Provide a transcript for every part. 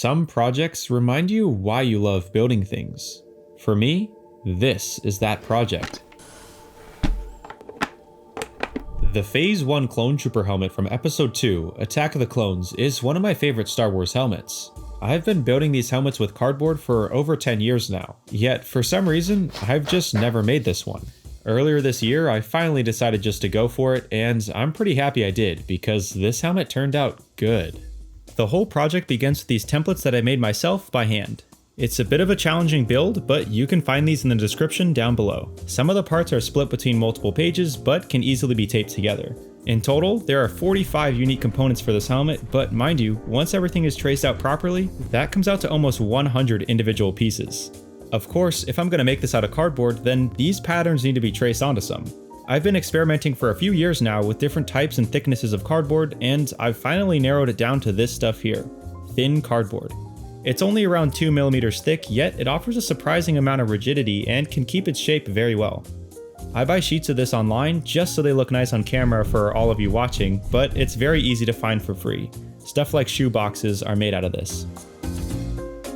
Some projects remind you why you love building things. For me, this is that project. The Phase 1 Clone Trooper helmet from Episode 2, Attack of the Clones, is one of my favorite Star Wars helmets. I've been building these helmets with cardboard for over 10 years now, yet for some reason, I've just never made this one. Earlier this year, I finally decided just to go for it, and I'm pretty happy I did, because this helmet turned out good. The whole project begins with these templates that I made myself by hand. It's a bit of a challenging build, but you can find these in the description down below. Some of the parts are split between multiple pages, but can easily be taped together. In total, there are 45 unique components for this helmet, but mind you, once everything is traced out properly, that comes out to almost 100 individual pieces. Of course, if I'm going to make this out of cardboard, then these patterns need to be traced onto some. I've been experimenting for a few years now with different types and thicknesses of cardboard, and I've finally narrowed it down to this stuff here, thin cardboard. It's only around 2mm thick, yet it offers a surprising amount of rigidity and can keep its shape very well. I buy sheets of this online just so they look nice on camera for all of you watching, but it's very easy to find for free. Stuff like shoe boxes are made out of this.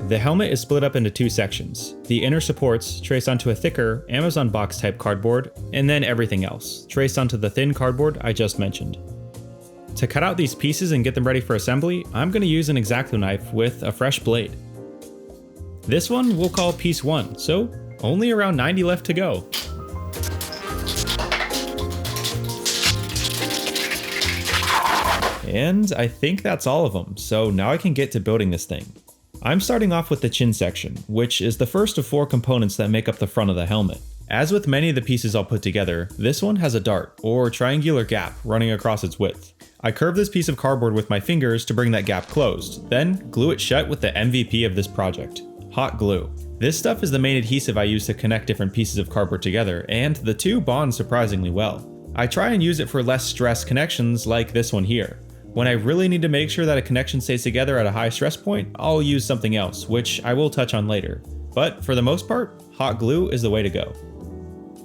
The helmet is split up into two sections. The inner supports trace onto a thicker Amazon box type cardboard, and then everything else, traced onto the thin cardboard I just mentioned. To cut out these pieces and get them ready for assembly, I'm going to use an X-Acto knife with a fresh blade. This one we'll call piece 1, so only around 90 left to go. And I think that's all of them, so now I can get to building this thing. I'm starting off with the chin section, which is the first of 4 components that make up the front of the helmet. As with many of the pieces I'll put together, this one has a dart, or triangular gap, running across its width. I curve this piece of cardboard with my fingers to bring that gap closed, then glue it shut with the MVP of this project, hot glue. This stuff is the main adhesive I use to connect different pieces of cardboard together, and the two bond surprisingly well. I try and use it for less stress connections like this one here. When I really need to make sure that a connection stays together at a high stress point, I'll use something else, which I will touch on later. But for the most part, hot glue is the way to go.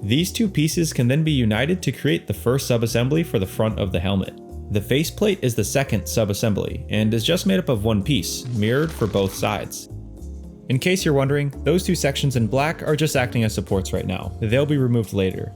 These two pieces can then be united to create the first subassembly for the front of the helmet. The faceplate is the second subassembly, and is just made up of one piece, mirrored for both sides. In case you're wondering, those two sections in black are just acting as supports right now. They'll be removed later.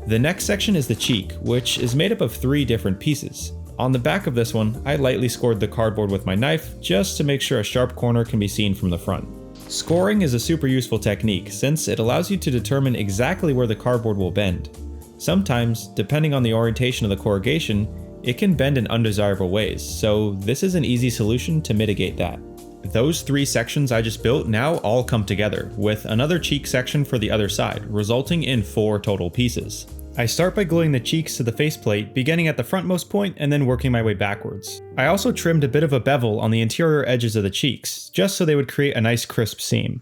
The next section is the cheek, which is made up of 3 different pieces. On the back of this one, I lightly scored the cardboard with my knife just to make sure a sharp corner can be seen from the front. Scoring is a super useful technique since it allows you to determine exactly where the cardboard will bend. Sometimes, depending on the orientation of the corrugation, it can bend in undesirable ways, so this is an easy solution to mitigate that. Those 3 sections I just built now all come together, with another cheek section for the other side, resulting in 4 total pieces. I start by gluing the cheeks to the faceplate, beginning at the frontmost point and then working my way backwards. I also trimmed a bit of a bevel on the interior edges of the cheeks, just so they would create a nice crisp seam.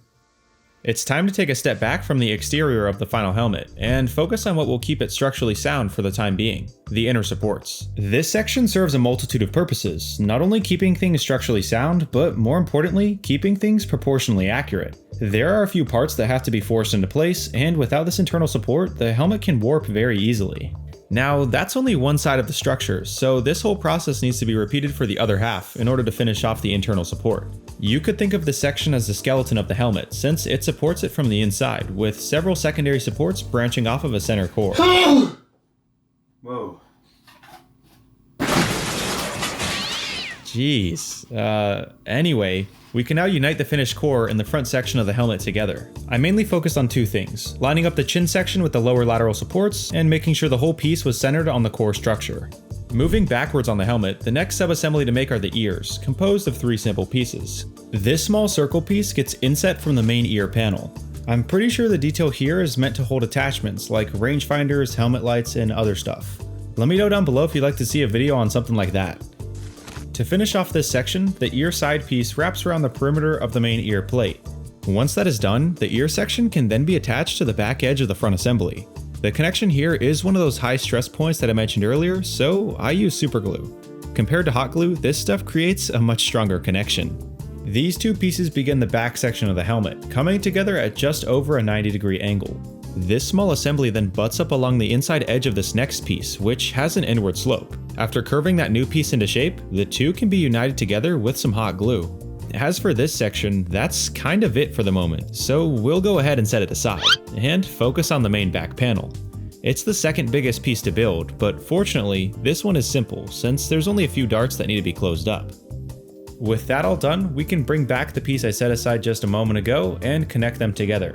It's time to take a step back from the exterior of the final helmet, and focus on what will keep it structurally sound for the time being, the inner supports. This section serves a multitude of purposes, not only keeping things structurally sound, but more importantly, keeping things proportionally accurate. There are a few parts that have to be forced into place, and without this internal support, the helmet can warp very easily. Now, that's only one side of the structure, so this whole process needs to be repeated for the other half in order to finish off the internal support. You could think of this section as the skeleton of the helmet, since it supports it from the inside, with several secondary supports branching off of a center core. Whoa. Jeez. Anyway, we can now unite the finished core in the front section of the helmet together. I mainly focused on 2 things, lining up the chin section with the lower lateral supports, and making sure the whole piece was centered on the core structure. Moving backwards on the helmet, the next subassembly to make are the ears, composed of 3 simple pieces. This small circle piece gets inset from the main ear panel. I'm pretty sure the detail here is meant to hold attachments like rangefinders, helmet lights, and other stuff. Let me know down below if you'd like to see a video on something like that. To finish off this section, the ear side piece wraps around the perimeter of the main ear plate. Once that is done, the ear section can then be attached to the back edge of the front assembly. The connection here is one of those high stress points that I mentioned earlier, so I use super glue. Compared to hot glue, this stuff creates a much stronger connection. These 2 pieces begin the back section of the helmet, coming together at just over a 90-degree angle. This small assembly then butts up along the inside edge of this next piece, which has an inward slope. After curving that new piece into shape, the two can be united together with some hot glue. As for this section, that's kind of it for the moment, so we'll go ahead and set it aside, and focus on the main back panel. It's the second biggest piece to build, but fortunately, this one is simple since there's only a few darts that need to be closed up. With that all done, we can bring back the piece I set aside just a moment ago and connect them together.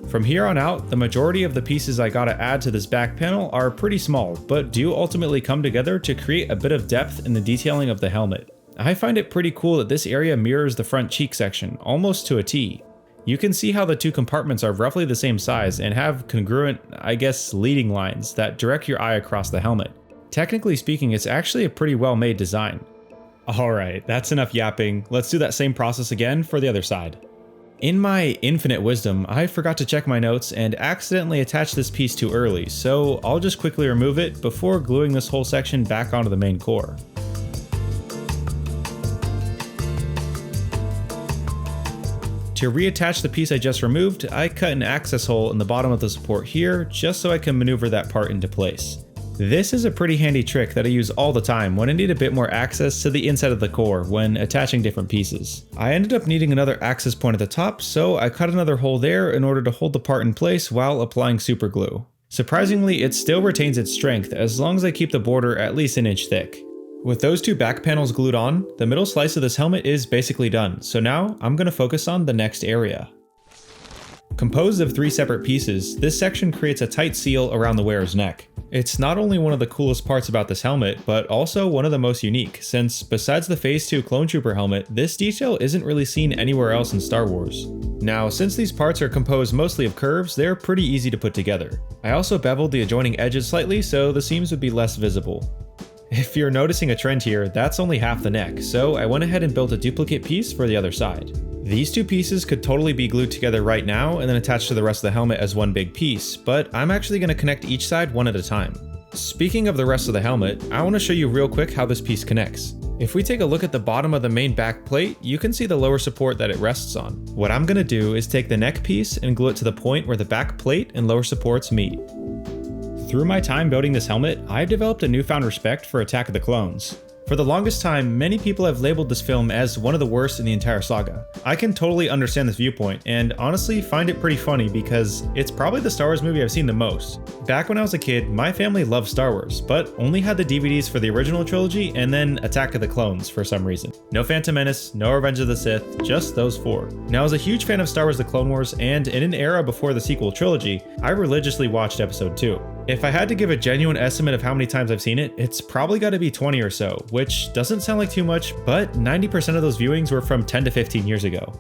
From here on out, the majority of the pieces I gotta add to this back panel are pretty small, but do ultimately come together to create a bit of depth in the detailing of the helmet. I find it pretty cool that this area mirrors the front cheek section, almost to a T. You can see how the two compartments are roughly the same size and have congruent, I guess, leading lines that direct your eye across the helmet. Technically speaking, it's actually a pretty well made design. Alright, that's enough yapping, let's do that same process again for the other side. In my infinite wisdom, I forgot to check my notes and accidentally attached this piece too early, so I'll just quickly remove it before gluing this whole section back onto the main core. To reattach the piece I just removed, I cut an access hole in the bottom of the support here just so I can maneuver that part into place. This is a pretty handy trick that I use all the time when I need a bit more access to the inside of the core when attaching different pieces. I ended up needing another access point at the top, so I cut another hole there in order to hold the part in place while applying super glue. Surprisingly, it still retains its strength as long as I keep the border at least an inch thick. With those two back panels glued on, the middle slice of this helmet is basically done, so now I'm going to focus on the next area. Composed of 3 separate pieces, this section creates a tight seal around the wearer's neck. It's not only one of the coolest parts about this helmet, but also one of the most unique, since besides the Phase 2 Clone Trooper helmet, this detail isn't really seen anywhere else in Star Wars. Now, since these parts are composed mostly of curves, they're pretty easy to put together. I also beveled the adjoining edges slightly so the seams would be less visible. If you're noticing a trend here, that's only half the neck, so I went ahead and built a duplicate piece for the other side. These two pieces could totally be glued together right now and then attached to the rest of the helmet as one big piece, but I'm actually going to connect each side one at a time. Speaking of the rest of the helmet, I want to show you real quick how this piece connects. If we take a look at the bottom of the main back plate, you can see the lower support that it rests on. What I'm going to do is take the neck piece and glue it to the point where the back plate and lower supports meet. Through my time building this helmet, I've developed a newfound respect for Attack of the Clones. For the longest time, many people have labeled this film as one of the worst in the entire saga. I can totally understand this viewpoint, and honestly find it pretty funny because it's probably the Star Wars movie I've seen the most. Back when I was a kid, my family loved Star Wars, but only had the DVDs for the original trilogy and then Attack of the Clones for some reason. No Phantom Menace, no Revenge of the Sith, just those 4. Now, I was a huge fan of Star Wars The Clone Wars, and in an era before the sequel trilogy, I religiously watched Episode 2. If I had to give a genuine estimate of how many times I've seen it, it's probably got to be 20 or so, which doesn't sound like too much, but 90% of those viewings were from 10 to 15 years ago.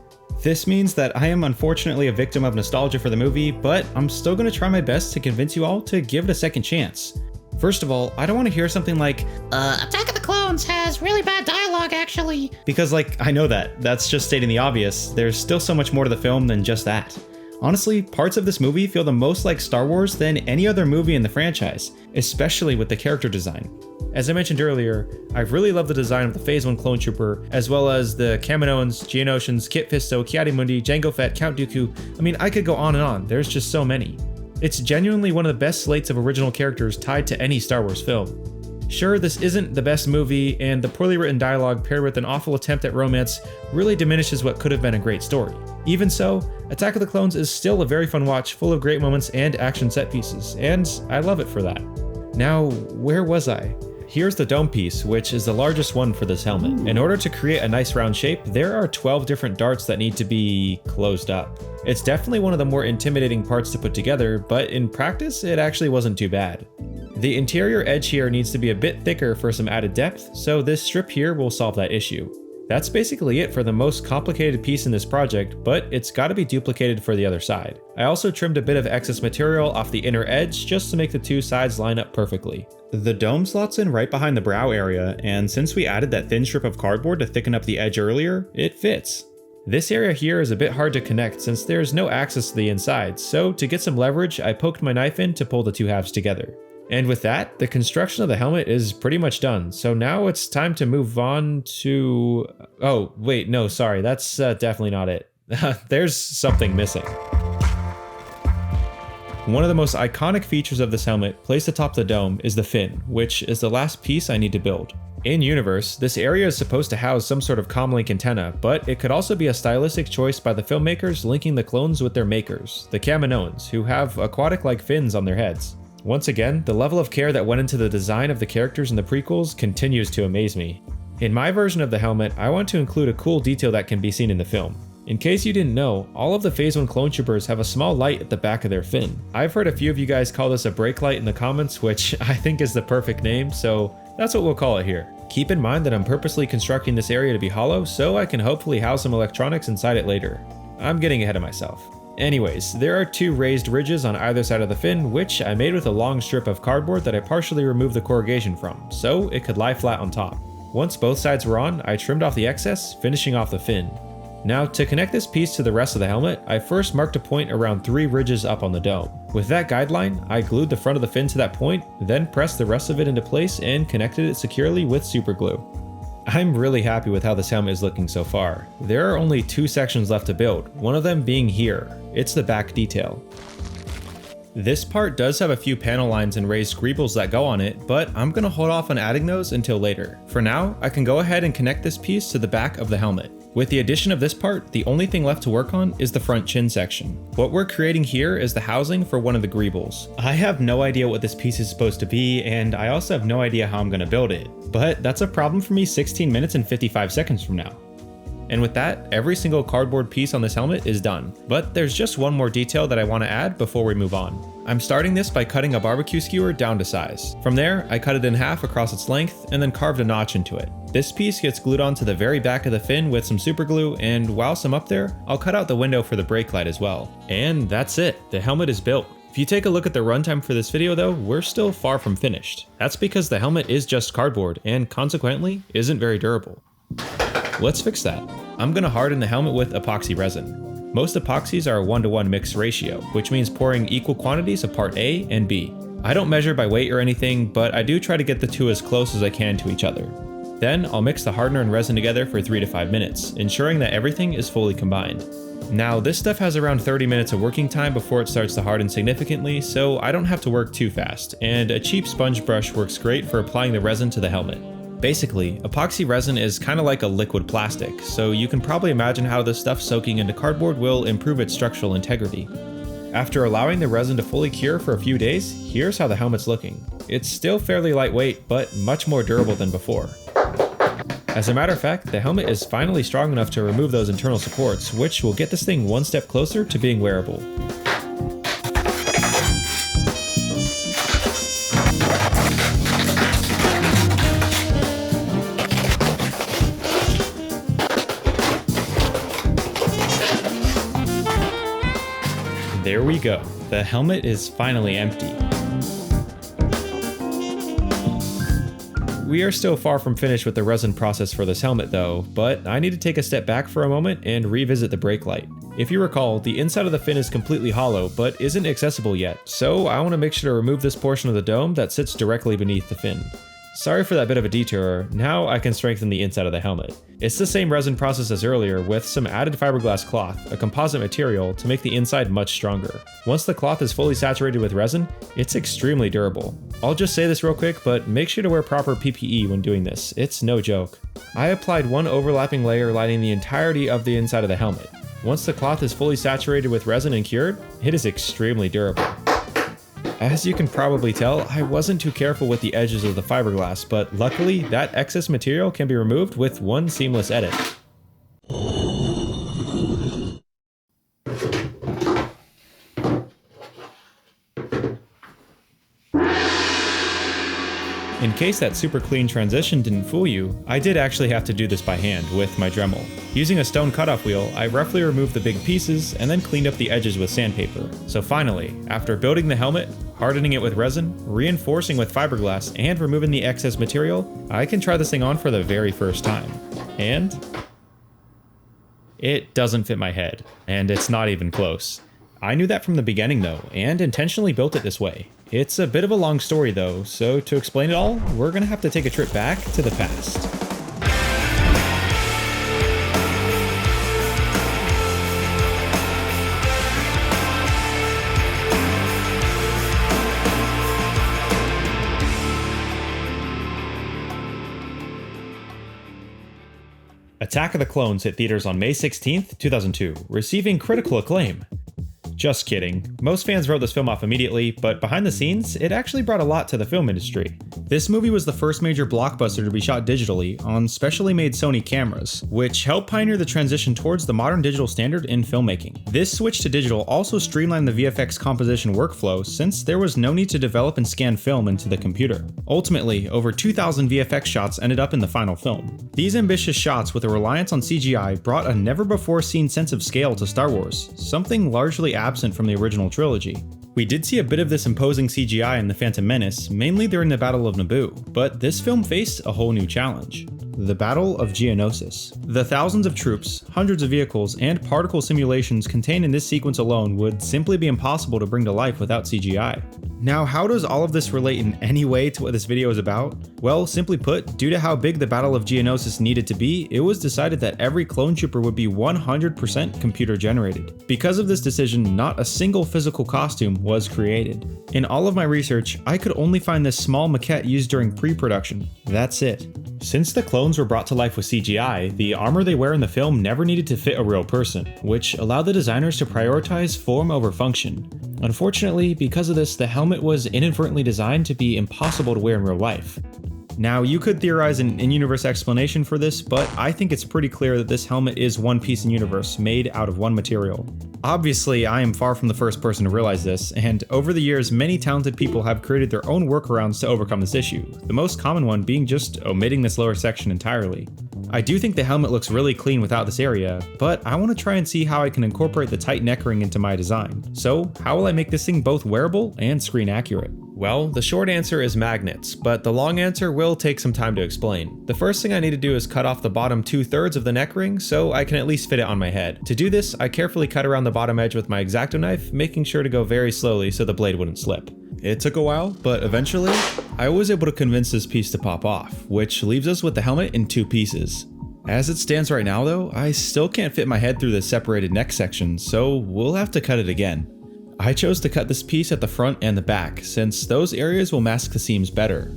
This means that I am unfortunately a victim of nostalgia for the movie, but I'm still going to try my best to convince you all to give it a second chance. First of all, I don't want to hear something like, Attack of the Clones has really bad dialogue actually. Because I know that's just stating the obvious. There's still so much more to the film than just that. Honestly, parts of this movie feel the most like Star Wars than any other movie in the franchise, especially with the character design. As I mentioned earlier, I really love the design of the Phase 1 Clone Trooper, as well as the Kaminoans, Geonosians, Kit Fisto, Ki-Adi-Mundi, Jango Fett, Count Dooku. I mean, I could go on and on, there's just so many. It's genuinely one of the best slates of original characters tied to any Star Wars film. Sure, this isn't the best movie, and the poorly written dialogue paired with an awful attempt at romance really diminishes what could have been a great story. Even so, Attack of the Clones is still a very fun watch, full of great moments and action set pieces, and I love it for that. Now, where was I? Here's the dome piece, which is the largest one for this helmet. In order to create a nice round shape, there are 12 different darts that need to be closed up. It's definitely one of the more intimidating parts to put together, but in practice, it actually wasn't too bad. The interior edge here needs to be a bit thicker for some added depth, so this strip here will solve that issue. That's basically it for the most complicated piece in this project, but it's got to be duplicated for the other side. I also trimmed a bit of excess material off the inner edge just to make the two sides line up perfectly. The dome slots in right behind the brow area, and since we added that thin strip of cardboard to thicken up the edge earlier, it fits. This area here is a bit hard to connect since there's no access to the inside, so to get some leverage, I poked my knife in to pull the two halves together. And with that, the construction of the helmet is pretty much done, so now it's time to move on to... Oh, wait, no, sorry, that's definitely not it. There's something missing. One of the most iconic features of this helmet, placed atop the dome, is the fin, which is the last piece I need to build. In-universe, this area is supposed to house some sort of comlink antenna, but it could also be a stylistic choice by the filmmakers linking the clones with their makers, the Kaminoans, who have aquatic-like fins on their heads. Once again, the level of care that went into the design of the characters in the prequels continues to amaze me. In my version of the helmet, I want to include a cool detail that can be seen in the film. In case you didn't know, all of the Phase 1 clone troopers have a small light at the back of their fin. I've heard a few of you guys call this a brake light in the comments, which I think is the perfect name, so that's what we'll call it here. Keep in mind that I'm purposely constructing this area to be hollow, so I can hopefully house some electronics inside it later. I'm getting ahead of myself. Anyways, there are 2 raised ridges on either side of the fin, which I made with a long strip of cardboard that I partially removed the corrugation from, so it could lie flat on top. Once both sides were on, I trimmed off the excess, finishing off the fin. Now, to connect this piece to the rest of the helmet, I first marked a point around 3 ridges up on the dome. With that guideline, I glued the front of the fin to that point, then pressed the rest of it into place and connected it securely with super glue. I'm really happy with how this helmet is looking so far. There are only 2 sections left to build, one of them being here. It's the back detail. This part does have a few panel lines and raised greebles that go on it, but I'm gonna hold off on adding those until later. For now, I can go ahead and connect this piece to the back of the helmet. With the addition of this part, the only thing left to work on is the front chin section. What we're creating here is the housing for one of the greebles. I have no idea what this piece is supposed to be, and I also have no idea how I'm gonna build it. But that's a problem for me 16 minutes and 55 seconds from now. And with that, every single cardboard piece on this helmet is done. But there's just one more detail that I want to add before we move on. I'm starting this by cutting a barbecue skewer down to size. From there, I cut it in half across its length and then carved a notch into it. This piece gets glued onto the very back of the fin with some super glue, and whilst I'm up there, I'll cut out the window for the brake light as well. And that's it, the helmet is built. If you take a look at the runtime for this video though, we're still far from finished. That's because the helmet is just cardboard and consequently isn't very durable. Let's fix that. I'm gonna harden the helmet with epoxy resin. Most epoxies are a 1-to-1 mix ratio, which means pouring equal quantities of part A and B. I don't measure by weight or anything, but I do try to get the 2 as close as I can to each other. Then I'll mix the hardener and resin together for 3 to 5 minutes, ensuring that everything is fully combined. Now this stuff has around 30 minutes of working time before it starts to harden significantly, so I don't have to work too fast, and a cheap sponge brush works great for applying the resin to the helmet. Basically, epoxy resin is kind of like a liquid plastic, so you can probably imagine how this stuff soaking into cardboard will improve its structural integrity. After allowing the resin to fully cure for a few days, here's how the helmet's looking. It's still fairly lightweight, but much more durable than before. As a matter of fact, the helmet is finally strong enough to remove those internal supports, which will get this thing one step closer to being wearable. There we go. The helmet is finally empty. We are still far from finished with the resin process for this helmet though, but I need to take a step back for a moment and revisit the brake light. If you recall, the inside of the fin is completely hollow, but isn't accessible yet, so I want to make sure to remove this portion of the dome that sits directly beneath the fin. Sorry for that bit of a detour, now I can strengthen the inside of the helmet. It's the same resin process as earlier with some added fiberglass cloth, a composite material, to make the inside much stronger. Once the cloth is fully saturated with resin, it's extremely durable. I'll just say this real quick, but make sure to wear proper PPE when doing this, it's no joke. I applied one overlapping layer lining the entirety of the inside of the helmet. Once the cloth is fully saturated with resin and cured, it is extremely durable. As you can probably tell, I wasn't too careful with the edges of the fiberglass, but luckily that excess material can be removed with one seamless edit. In case that super clean transition didn't fool you, I did actually have to do this by hand with my Dremel. Using a stone cutoff wheel, I roughly removed the big pieces and then cleaned up the edges with sandpaper. So finally, after building the helmet, hardening it with resin, reinforcing with fiberglass, and removing the excess material, I can try this thing on for the very first time. And it doesn't fit my head, and it's not even close. I knew that from the beginning though, and intentionally built it this way. It's a bit of a long story though, so to explain it all, we're gonna have to take a trip back to the past. Attack of the Clones hit theaters on May 16th, 2002, receiving critical acclaim. Just kidding. Most fans wrote this film off immediately, but behind the scenes, it actually brought a lot to the film industry. This movie was the first major blockbuster to be shot digitally on specially made Sony cameras, which helped pioneer the transition towards the modern digital standard in filmmaking. This switch to digital also streamlined the VFX composition workflow since there was no need to develop and scan film into the computer. Ultimately, over 2,000 VFX shots ended up in the final film. These ambitious shots with a reliance on CGI brought a never-before-seen sense of scale to Star Wars, something largely absent from the original trilogy. We did see a bit of this imposing CGI in The Phantom Menace, mainly during the Battle of Naboo, but this film faced a whole new challenge. The Battle of Geonosis. The thousands of troops, hundreds of vehicles, and particle simulations contained in this sequence alone would simply be impossible to bring to life without CGI. Now, how does all of this relate in any way to what this video is about? Well, simply put, due to how big the Battle of Geonosis needed to be, it was decided that every clone trooper would be 100% computer generated. Because of this decision, not a single physical costume was created. In all of my research, I could only find this small maquette used during pre-production. That's it. Since the clones were brought to life with CGI, the armor they wear in the film never needed to fit a real person, which allowed the designers to prioritize form over function. Unfortunately, because of this, the helmet was inadvertently designed to be impossible to wear in real life. Now, you could theorize an in-universe explanation for this, but I think it's pretty clear that this helmet is one piece in universe, made out of one material. Obviously, I am far from the first person to realize this, and over the years, many talented people have created their own workarounds to overcome this issue, the most common one being just omitting this lower section entirely. I do think the helmet looks really clean without this area, but I want to try and see how I can incorporate the tight neck ring into my design. So, how will I make this thing both wearable and screen accurate? Well, the short answer is magnets, but the long answer will take some time to explain. The first thing I need to do is cut off the bottom 2/3 of the neck ring so I can at least fit it on my head. To do this, I carefully cut around the bottom edge with my X-Acto knife, making sure to go very slowly so the blade wouldn't slip. It took a while, but eventually, I was able to convince this piece to pop off, which leaves us with the helmet in two pieces. As it stands right now though, I still can't fit my head through the separated neck section, so we'll have to cut it again. I chose to cut this piece at the front and the back, since those areas will mask the seams better.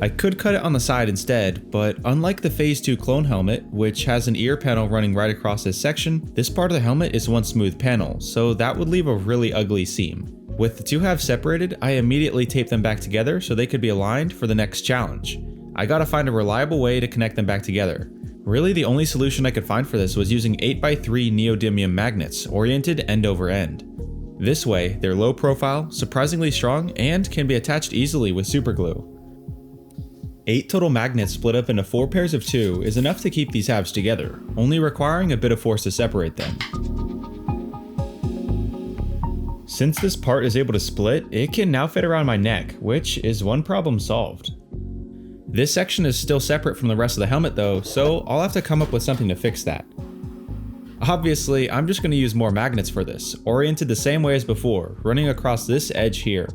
I could cut it on the side instead, but unlike the Phase 2 clone helmet, which has an ear panel running right across this section, this part of the helmet is one smooth panel, so that would leave a really ugly seam. With the two halves separated, I immediately taped them back together so they could be aligned for the next challenge. I gotta find a reliable way to connect them back together. Really, the only solution I could find for this was using 8x3 neodymium magnets, oriented end over end. This way, they're low profile, surprisingly strong, and can be attached easily with superglue. 8 total magnets split up into 4 pairs of 2 is enough to keep these halves together, only requiring a bit of force to separate them. Since this part is able to split, it can now fit around my neck, which is one problem solved. This section is still separate from the rest of the helmet though, so I'll have to come up with something to fix that. Obviously, I'm just going to use more magnets for this, oriented the same way as before, running across this edge here.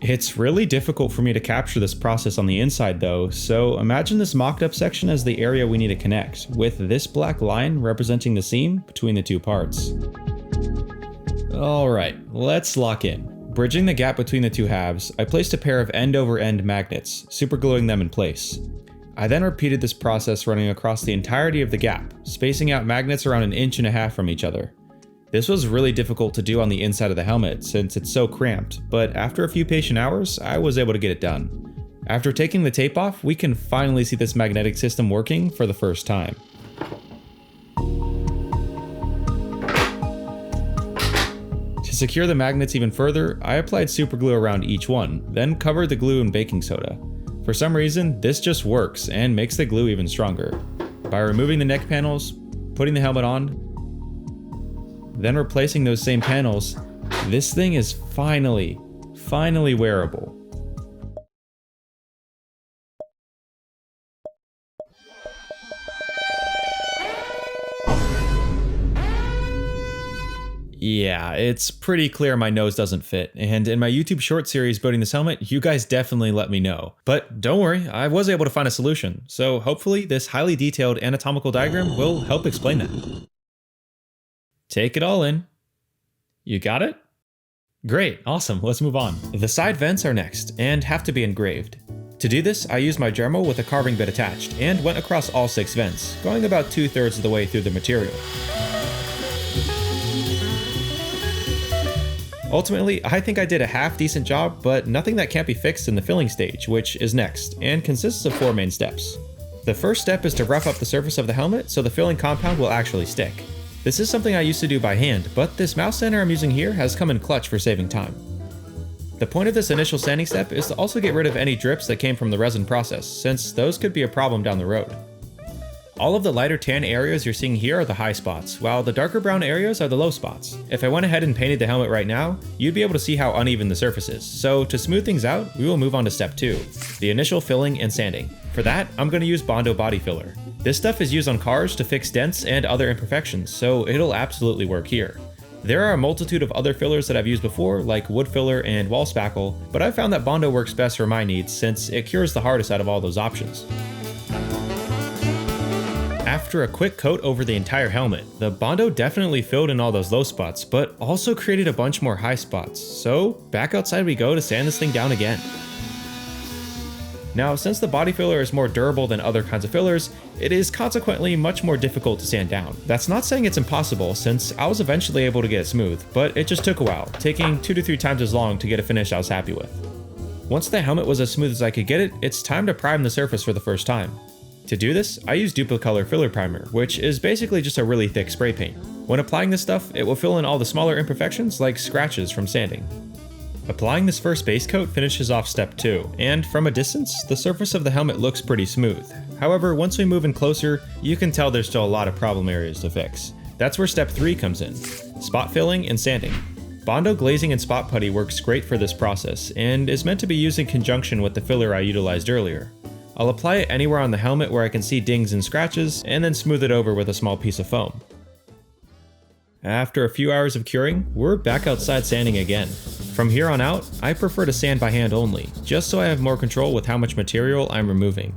It's really difficult for me to capture this process on the inside though, so imagine this mocked up section as the area we need to connect, with this black line representing the seam between the two parts. Alright, let's lock in. Bridging the gap between the two halves, I placed a pair of end over end magnets, supergluing them in place. I then repeated this process running across the entirety of the gap, spacing out magnets around 1.5 inches from each other. This was really difficult to do on the inside of the helmet since it's so cramped, but after a few patient hours, I was able to get it done. After taking the tape off, we can finally see this magnetic system working for the first time. To secure the magnets even further, I applied superglue around each one, then covered the glue in baking soda. For some reason, this just works and makes the glue even stronger. By removing the neck panels, putting the helmet on, then replacing those same panels, this thing is finally wearable. Yeah, it's pretty clear my nose doesn't fit, and in my YouTube short series building this helmet, you guys definitely let me know. But don't worry, I was able to find a solution, so hopefully this highly detailed anatomical diagram will help explain that. Take it all in. You got it? Great, awesome, let's move on. The side vents are next, and have to be engraved. To do this, I used my Dremel with a carving bit attached, and went across all 6 vents, going about 2/3 of the way through the material. Ultimately, I think I did a half-decent job, but nothing that can't be fixed in the filling stage, which is next, and consists of 4 main steps. The first step is to rough up the surface of the helmet so the filling compound will actually stick. This is something I used to do by hand, but this mouse sander I'm using here has come in clutch for saving time. The point of this initial sanding step is to also get rid of any drips that came from the resin process, since those could be a problem down the road. All of the lighter tan areas you're seeing here are the high spots, while the darker brown areas are the low spots. If I went ahead and painted the helmet right now, you'd be able to see how uneven the surface is, so to smooth things out, we will move on to step 2, the initial filling and sanding. For that, I'm going to use Bondo body filler. This stuff is used on cars to fix dents and other imperfections, so it'll absolutely work here. There are a multitude of other fillers that I've used before, like wood filler and wall spackle, but I've found that Bondo works best for my needs since it cures the hardest out of all those options. After a quick coat over the entire helmet, the Bondo definitely filled in all those low spots, but also created a bunch more high spots, so back outside we go to sand this thing down again. Now, since the body filler is more durable than other kinds of fillers, it is consequently much more difficult to sand down. That's not saying it's impossible, since I was eventually able to get it smooth, but it just took a while, taking 2 to 3 times as long to get a finish I was happy with. Once the helmet was as smooth as I could get it, it's time to prime the surface for the first time. To do this, I use Duplicolor Filler Primer, which is basically just a really thick spray paint. When applying this stuff, it will fill in all the smaller imperfections like scratches from sanding. Applying this first base coat finishes off step 2, and from a distance, the surface of the helmet looks pretty smooth. However, once we move in closer, you can tell there's still a lot of problem areas to fix. That's where step 3 comes in, spot filling and sanding. Bondo glazing and spot putty works great for this process, and is meant to be used in conjunction with the filler I utilized earlier. I'll apply it anywhere on the helmet where I can see dings and scratches, and then smooth it over with a small piece of foam. After a few hours of curing, we're back outside sanding again. From here on out, I prefer to sand by hand only, just so I have more control with how much material I'm removing.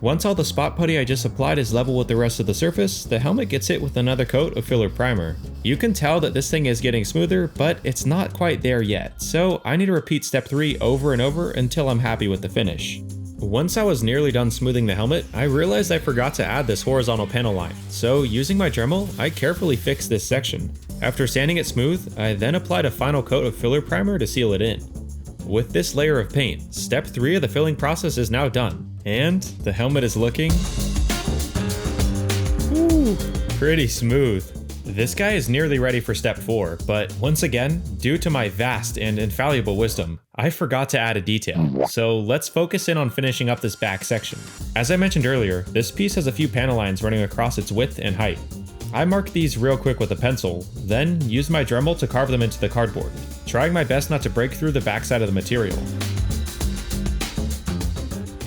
Once all the spot putty I just applied is level with the rest of the surface, the helmet gets hit with another coat of filler primer. You can tell that this thing is getting smoother, but it's not quite there yet, so I need to repeat step 3 over and over until I'm happy with the finish. Once I was nearly done smoothing the helmet, I realized I forgot to add this horizontal panel line, so using my Dremel, I carefully fixed this section. After sanding it smooth, I then applied a final coat of filler primer to seal it in. With this layer of paint, step 3 of the filling process is now done, and the helmet is looking pretty smooth. This guy is nearly ready for step 4, but once again, due to my vast and infallible wisdom, I forgot to add a detail, so let's focus in on finishing up this back section. As I mentioned earlier, this piece has a few panel lines running across its width and height. I marked these real quick with a pencil, then used my Dremel to carve them into the cardboard, trying my best not to break through the backside of the material.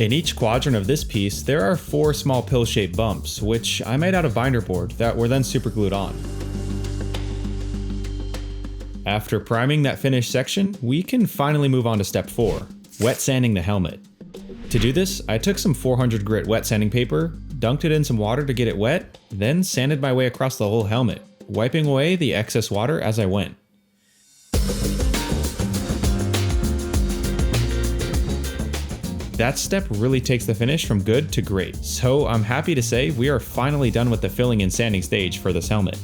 In each quadrant of this piece, there are 4 small pill-shaped bumps, which I made out of binder board that were then superglued on. After priming that finished section, we can finally move on to step 4, wet sanding the helmet. To do this, I took some 400 grit wet sanding paper, dunked it in some water to get it wet, then sanded my way across the whole helmet, wiping away the excess water as I went. That step really takes the finish from good to great, so I'm happy to say we are finally done with the filling and sanding stage for this helmet.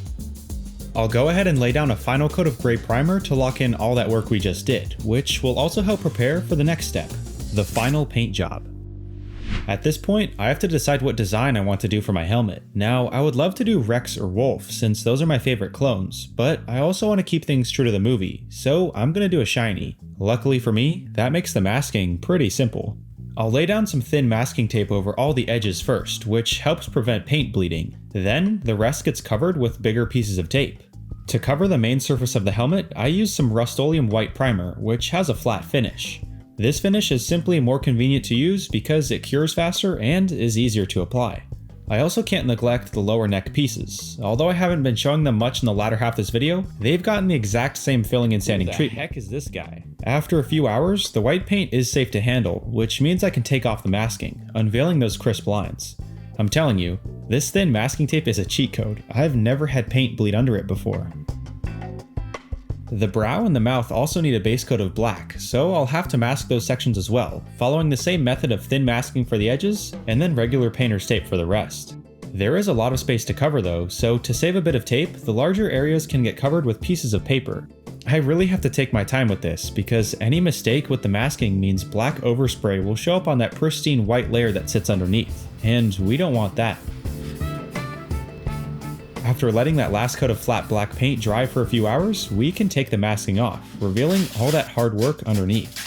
I'll go ahead and lay down a final coat of gray primer to lock in all that work we just did, which will also help prepare for the next step, the final paint job. At this point, I have to decide what design I want to do for my helmet. Now, I would love to do Rex or Wolf, since those are my favorite clones, but I also want to keep things true to the movie, so I'm going to do a shiny. Luckily for me, that makes the masking pretty simple. I'll lay down some thin masking tape over all the edges first, which helps prevent paint bleeding. Then, the rest gets covered with bigger pieces of tape. To cover the main surface of the helmet, I use some Rust-Oleum white primer, which has a flat finish. This finish is simply more convenient to use because it cures faster and is easier to apply. I also can't neglect the lower neck pieces. Although I haven't been showing them much in the latter half of this video, they've gotten the exact same filling and sanding treatment. Who the heck is this guy? After a few hours, the white paint is safe to handle, which means I can take off the masking, unveiling those crisp lines. I'm telling you, this thin masking tape is a cheat code. I've never had paint bleed under it before. The brow and the mouth also need a base coat of black, so I'll have to mask those sections as well, following the same method of thin masking for the edges, and then regular painter's tape for the rest. There is a lot of space to cover though, so to save a bit of tape, the larger areas can get covered with pieces of paper. I really have to take my time with this, because any mistake with the masking means black overspray will show up on that pristine white layer that sits underneath, and we don't want that. After letting that last coat of flat black paint dry for a few hours, we can take the masking off, revealing all that hard work underneath.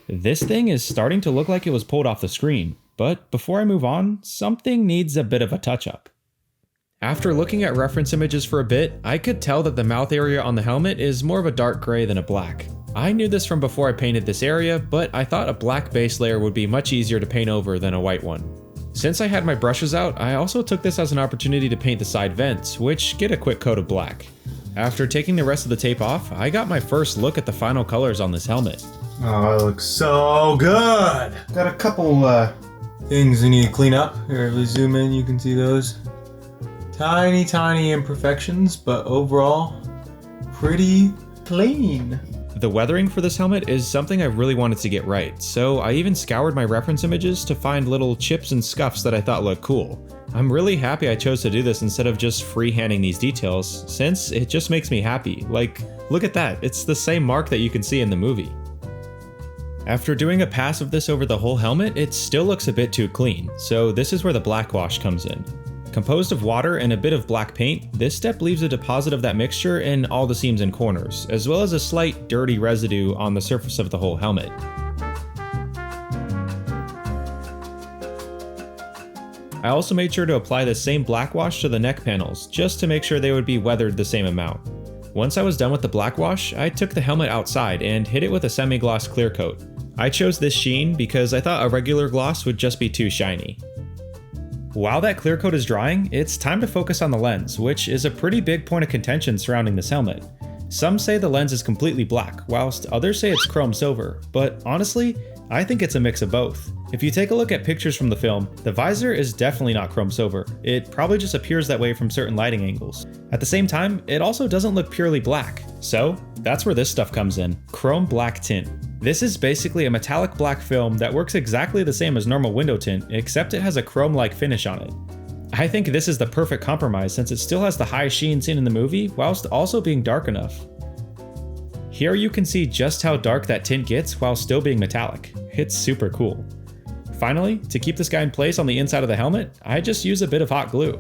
This thing is starting to look like it was pulled off the screen, but before I move on, something needs a bit of a touch-up. After looking at reference images for a bit, I could tell that the mouth area on the helmet is more of a dark gray than a black. I knew this from before I painted this area, but I thought a black base layer would be much easier to paint over than a white one. Since I had my brushes out, I also took this as an opportunity to paint the side vents, which get a quick coat of black. After taking the rest of the tape off, I got my first look at the final colors on this helmet. Oh, it looks so good! Got a couple things we need to clean up. Here, if we zoom in, you can see those. Tiny imperfections, but overall, pretty clean. The weathering for this helmet is something I really wanted to get right, so I even scoured my reference images to find little chips and scuffs that I thought looked cool. I'm really happy I chose to do this instead of just freehanding these details, since it just makes me happy. Like, look at that, it's the same mark that you can see in the movie. After doing a pass of this over the whole helmet, it still looks a bit too clean, so this is where the black wash comes in. Composed of water and a bit of black paint, this step leaves a deposit of that mixture in all the seams and corners, as well as a slight dirty residue on the surface of the whole helmet. I also made sure to apply the same black wash to the neck panels, just to make sure they would be weathered the same amount. Once I was done with the black wash, I took the helmet outside and hit it with a semi-gloss clear coat. I chose this sheen because I thought a regular gloss would just be too shiny. While that clear coat is drying, it's time to focus on the lens, which is a pretty big point of contention surrounding this helmet. Some say the lens is completely black, whilst others say it's chrome silver, but honestly, I think it's a mix of both. If you take a look at pictures from the film, the visor is definitely not chrome silver. It probably just appears that way from certain lighting angles. At the same time, it also doesn't look purely black. So that's where this stuff comes in, chrome black tint. This is basically a metallic black film that works exactly the same as normal window tint, except it has a chrome-like finish on it. I think this is the perfect compromise since it still has the high sheen seen in the movie, whilst also being dark enough. Here you can see just how dark that tint gets while still being metallic. It's super cool. Finally, to keep this guy in place on the inside of the helmet, I just use a bit of hot glue.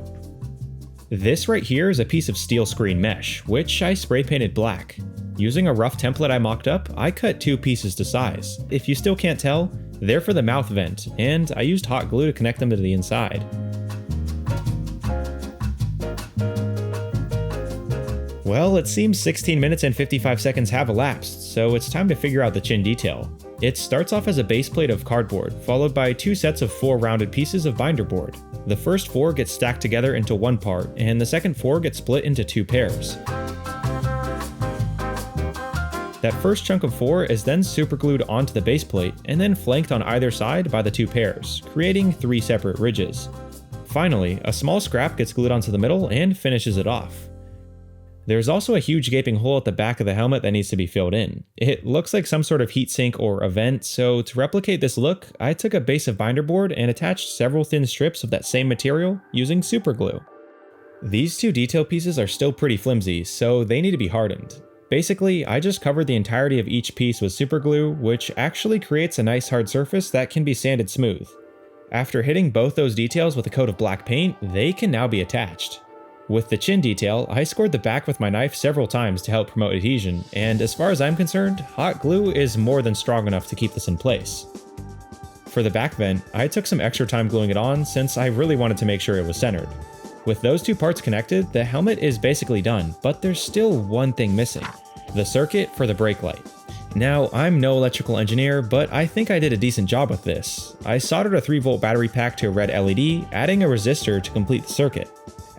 This right here is a piece of steel screen mesh, which I spray painted black. Using a rough template I mocked up, I cut 2 pieces to size. If you still can't tell, they're for the mouth vent, and I used hot glue to connect them to the inside. Well, it seems 16 minutes and 55 seconds have elapsed, so it's time to figure out the chin detail. It starts off as a base plate of cardboard, followed by 2 sets of 4 rounded pieces of binder board. The first 4 get stacked together into one part, and the second 4 get split into 2 pairs. That first chunk of 4 is then superglued onto the base plate, and then flanked on either side by the 2 pairs, creating 3 separate ridges. Finally, a small scrap gets glued onto the middle and finishes it off. There's also a huge gaping hole at the back of the helmet that needs to be filled in. It looks like some sort of heatsink or a vent, so to replicate this look, I took a base of binder board and attached several thin strips of that same material using superglue. These 2 detail pieces are still pretty flimsy, so they need to be hardened. Basically, I just covered the entirety of each piece with superglue, which actually creates a nice hard surface that can be sanded smooth. After hitting both those details with a coat of black paint, they can now be attached. With the chin detail, I scored the back with my knife several times to help promote adhesion, and as far as I'm concerned, hot glue is more than strong enough to keep this in place. For the back vent, I took some extra time gluing it on since I really wanted to make sure it was centered. With those 2 parts connected, the helmet is basically done, but there's still one thing missing: the circuit for the brake light. Now, I'm no electrical engineer, but I think I did a decent job with this. I soldered a 3-volt battery pack to a red LED, adding a resistor to complete the circuit.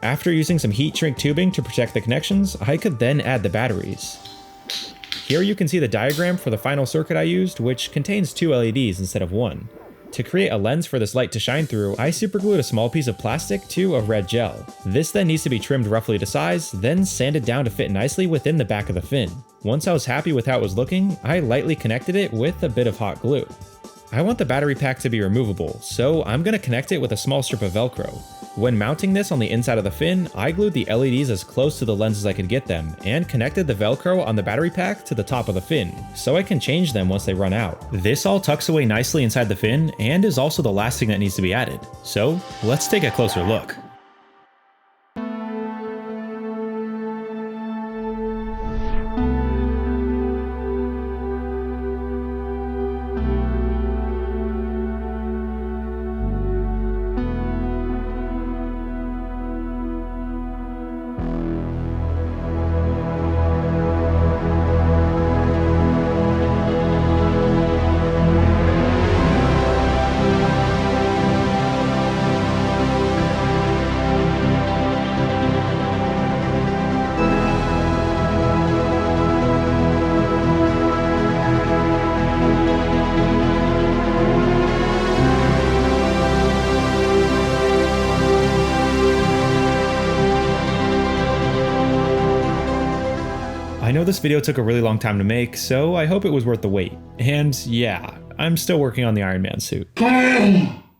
After using some heat shrink tubing to protect the connections, I could then add the batteries. Here you can see the diagram for the final circuit I used, which contains 2 LEDs instead of 1. To create a lens for this light to shine through, I superglued a small piece of plastic to a red gel. This then needs to be trimmed roughly to size, then sanded down to fit nicely within the back of the fin. Once I was happy with how it was looking, I lightly connected it with a bit of hot glue. I want the battery pack to be removable, so I'm going to connect it with a small strip of Velcro. When mounting this on the inside of the fin, I glued the LEDs as close to the lens as I could get them, and connected the Velcro on the battery pack to the top of the fin, so I can change them once they run out. This all tucks away nicely inside the fin, and is also the last thing that needs to be added. So, let's take a closer look. I know this video took a really long time to make, so I hope it was worth the wait. And yeah, I'm still working on the Iron Man suit.